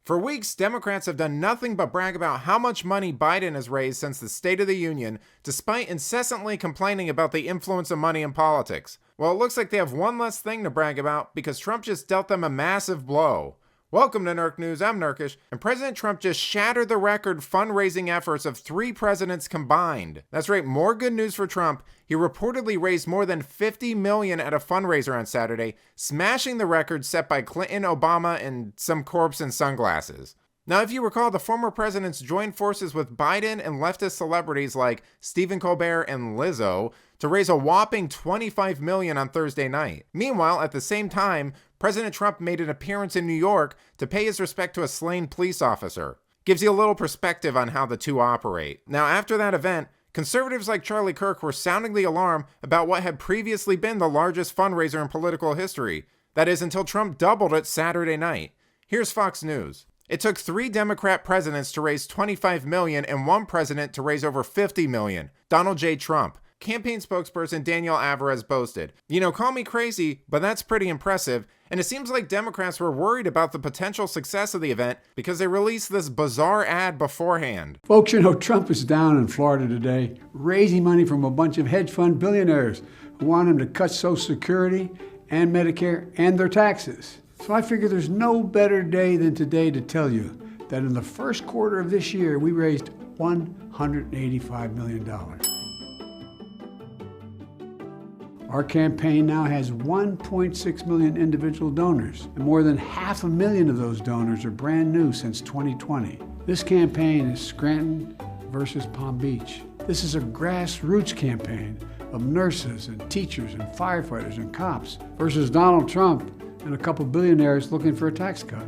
For weeks, Democrats have done nothing but brag about how much money Biden has raised since the State of the Union, despite incessantly complaining about the influence of money in politics. Well, it looks like they have one less thing to brag about because Trump just dealt them a massive blow. Welcome to Nerk News, I'm Nerkish, and President Trump just shattered the record fundraising efforts of 3 presidents combined. That's right, more good news for Trump. He reportedly raised more than $50 million at a fundraiser on Saturday, smashing the record set by Clinton, Obama, and some corpse in sunglasses. Now, if you recall, the former presidents joined forces with Biden and leftist celebrities like Stephen Colbert and Lizzo to raise a whopping $25 million on Thursday night. Meanwhile, at the same time, President Trump made an appearance in New York to pay his respect to a slain police officer. Gives you a little perspective on how the two operate. Now, after that event, conservatives like Charlie Kirk were sounding the alarm about what had previously been the largest fundraiser in political history. That is, until Trump doubled it Saturday night. Here's Fox News. It took 3 Democrat presidents to raise $25 million and 1 president to raise over $50 million. Donald J. Trump. Campaign spokesperson Daniel Alvarez boasted, call me crazy, but that's pretty impressive. And it seems like Democrats were worried about the potential success of the event because they released this bizarre ad beforehand. Folks, Trump is down in Florida today, raising money from a bunch of hedge fund billionaires who want him to cut Social Security and Medicare and their taxes. So I figure there's no better day than today to tell you that in the first quarter of this year, we raised $185 million. Our campaign now has 1.6 million individual donors, and more than 500,000 of those donors are brand new since 2020. This campaign is Scranton versus Palm Beach. This is a grassroots campaign of nurses and teachers and firefighters and cops versus Donald Trump and a couple billionaires looking for a tax cut.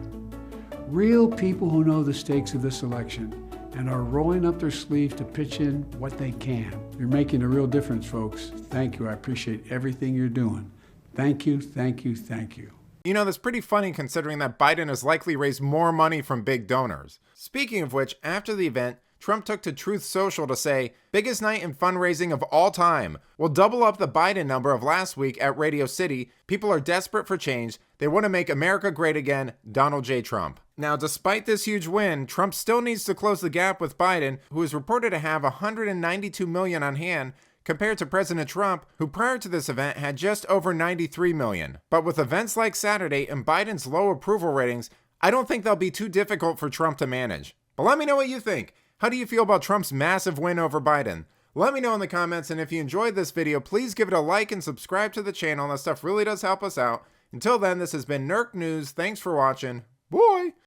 Real people who know the stakes of this election and are rolling up their sleeves to pitch in what they can. You're making a real difference, folks. Thank you. I appreciate everything you're doing. Thank you, thank you, thank you. That's pretty funny considering that Biden has likely raised more money from big donors. Speaking of which, after the event, Trump took to Truth Social to say, biggest night in fundraising of all time. We'll double up the Biden number of last week at Radio City. People are desperate for change. They want to make America great again. Donald J. Trump. Now, despite this huge win, Trump still needs to close the gap with Biden, who is reported to have $192 million on hand, compared to President Trump, who prior to this event had just over $93 million. But with events like Saturday and Biden's low approval ratings, I don't think they'll be too difficult for Trump to manage. But let me know what you think. How do you feel about Trump's massive win over Biden? Let me know in the comments, and if you enjoyed this video, please give it a like and subscribe to the channel. That stuff really does help us out. Until then, this has been Nerk News. Thanks for watching. Bye!